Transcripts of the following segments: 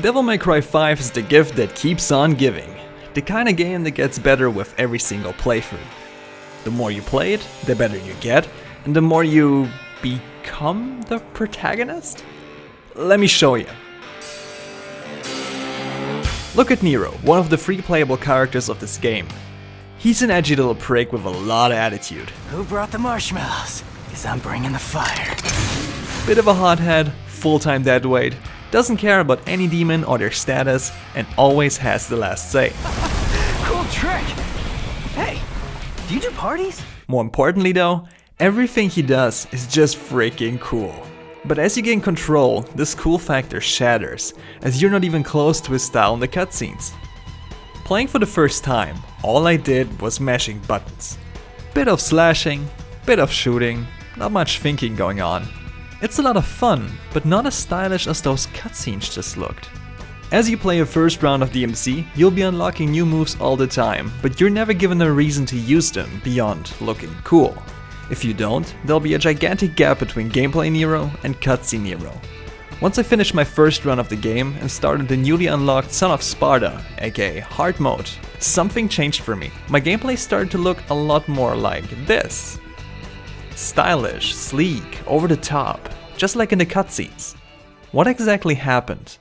Devil May Cry 5 is the gift that keeps on giving. The kind of game that gets better with every single playthrough. The more you play it, the better you get, and the more you become the protagonist? Let me show you. Look at Nero, one of the free playable characters of this game. He's an edgy little prick with a lot of attitude. Who brought the marshmallows? 'Cause I'm bringing the fire. Bit of a hothead, full-time deadweight, doesn't care about any demon or their status, and always has the last say. Cool trick! Hey, do you do parties? More importantly though, everything he does is just freaking cool. But as you gain control, this cool factor shatters, as you're not even close to his style in the cutscenes. Playing for the first time, all I did was mashing buttons. Bit of slashing, bit of shooting, not much thinking going on. It's a lot of fun, but not as stylish as those cutscenes just looked. As you play a first round of DMC, you'll be unlocking new moves all the time, but you're never given a reason to use them beyond looking cool. If you don't, there'll be a gigantic gap between gameplay Nero and cutscene Nero. Once I finished my first run of the game and started the newly unlocked Son of Sparda, aka Hard Mode, something changed for me. My gameplay started to look a lot more like this. Stylish, sleek, over the top, just like in the cutscenes. What exactly happened?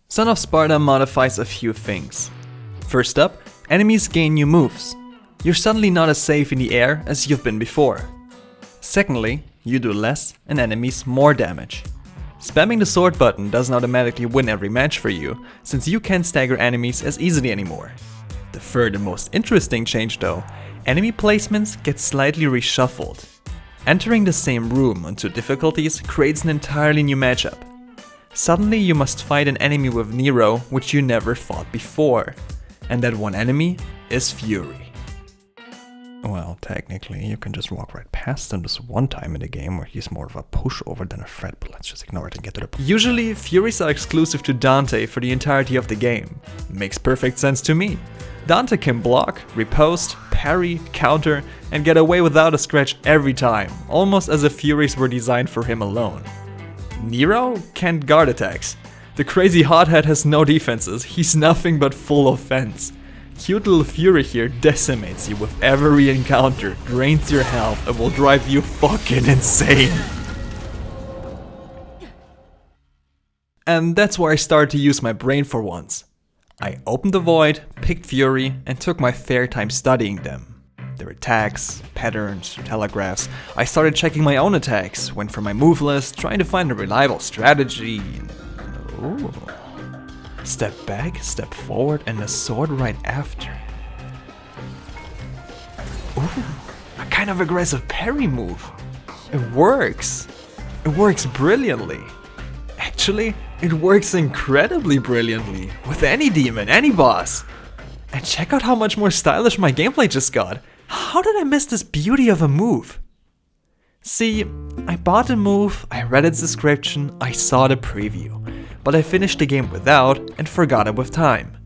Son of Sparda modifies a few things. First up, enemies gain new moves. You're suddenly not as safe in the air as you've been before. Secondly, you do less and enemies more damage. Spamming the sword button doesn't automatically win every match for you, since you can't stagger enemies as easily anymore. The third and most interesting change though, enemy placements get slightly reshuffled. Entering the same room on 2 difficulties creates an entirely new matchup. Suddenly you must fight an enemy with Nero which you never fought before. And that one enemy is Fury. Well, technically, you can just walk right past him this one time in the game where he's more of a pushover than a threat, but let's just ignore it and get to the point. Usually, Furies are exclusive to Dante for the entirety of the game. Makes perfect sense to me. Dante can block, riposte, parry, counter, and get away without a scratch every time, almost as if Furies were designed for him alone. Nero can't guard attacks. The crazy hothead has no defenses, he's nothing but full offense. Cute little Fury here decimates you with every encounter, drains your health, and will drive you fucking insane. And that's where I started to use my brain for once. I opened the void, picked Fury, and took my fair time studying them. Their attacks, patterns, telegraphs. I started checking my own attacks, went for my move list, trying to find a reliable strategy. Ooh. Step back, step forward, and a sword right after. Ooh, a kind of aggressive parry move. It works. It works brilliantly. Actually, it works incredibly brilliantly with any demon, any boss. And check out how much more stylish my gameplay just got. How did I miss this beauty of a move? See, I bought the move, I read its description, I saw the preview. But I finished the game without and forgot it with time.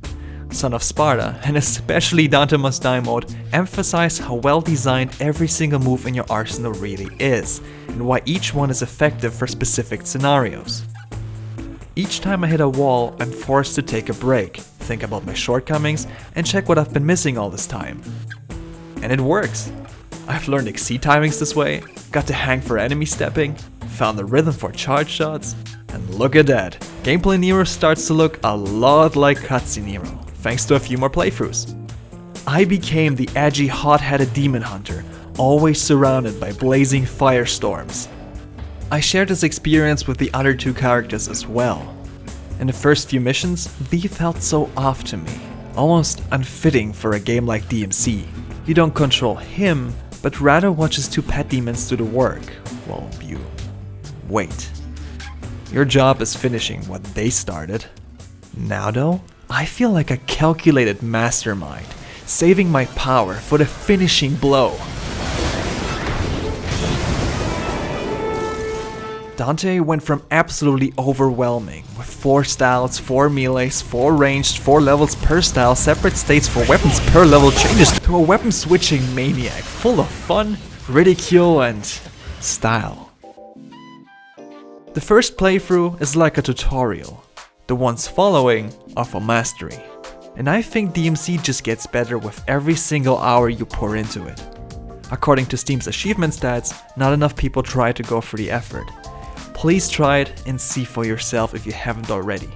Son of Sparda, and especially Dante Must Die mode, emphasize how well designed every single move in your arsenal really is, and why each one is effective for specific scenarios. Each time I hit a wall, I'm forced to take a break, think about my shortcomings, and check what I've been missing all this time. And it works. I've learned exceed timings this way, got the hang for enemy stepping, found the rhythm for charge shots, and look at that. Gameplay Nero starts to look a lot like cutscene Nero, thanks to a few more playthroughs. I became the edgy, hot-headed demon hunter, always surrounded by blazing firestorms. I shared this experience with the other 2 characters as well. In the first few missions, V felt so off to me, almost unfitting for a game like DMC. You don't control him, but rather watch his 2 pet demons do the work, while you wait. Your job is finishing what they started. Now though, I feel like a calculated mastermind, saving my power for the finishing blow. Dante went from absolutely overwhelming, with 4 styles, 4 melees, 4 ranged, 4 levels per style, separate states for weapons per level changes, to a weapon switching maniac, full of fun, ridicule, and style. The first playthrough is like a tutorial. The ones following are for mastery. And I think DMC just gets better with every single hour you pour into it. According to Steam's achievement stats, not enough people try to go through the effort. Please try it and see for yourself if you haven't already.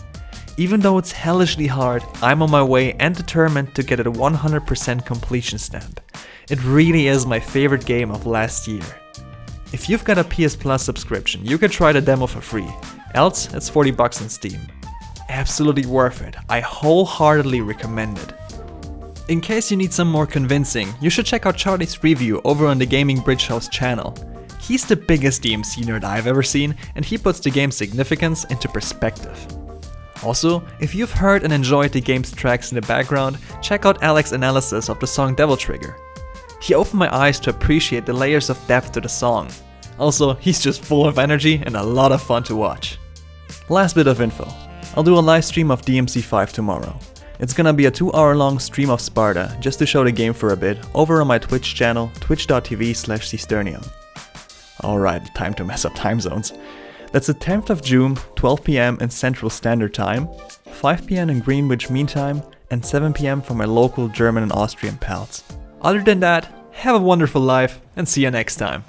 Even though it's hellishly hard, I'm on my way and determined to get a 100% completion stamp. It really is my favorite game of last year. If you've got a PS Plus subscription, you can try the demo for free, else it's $40 on Steam. Absolutely worth it, I wholeheartedly recommend it. In case you need some more convincing, you should check out Charlie's review over on the Gaming Bridge House channel. He's the biggest DMC nerd I've ever seen, and he puts the game's significance into perspective. Also, if you've heard and enjoyed the game's tracks in the background, check out Alex's analysis of the song Devil Trigger. He opened my eyes to appreciate the layers of depth to the song. Also, he's just full of energy and a lot of fun to watch. Last bit of info. I'll do a live stream of DMC5 tomorrow. It's gonna be a 2-hour long stream of Sparda, just to show the game for a bit, over on my Twitch channel, twitch.tv/Cisternium. Alright, time to mess up time zones. That's the 10th of June, 12 PM in Central Standard Time, 5 PM in Greenwich Mean Time, and 7 PM for my local German and Austrian pals. Other than that, have a wonderful life and see you next time.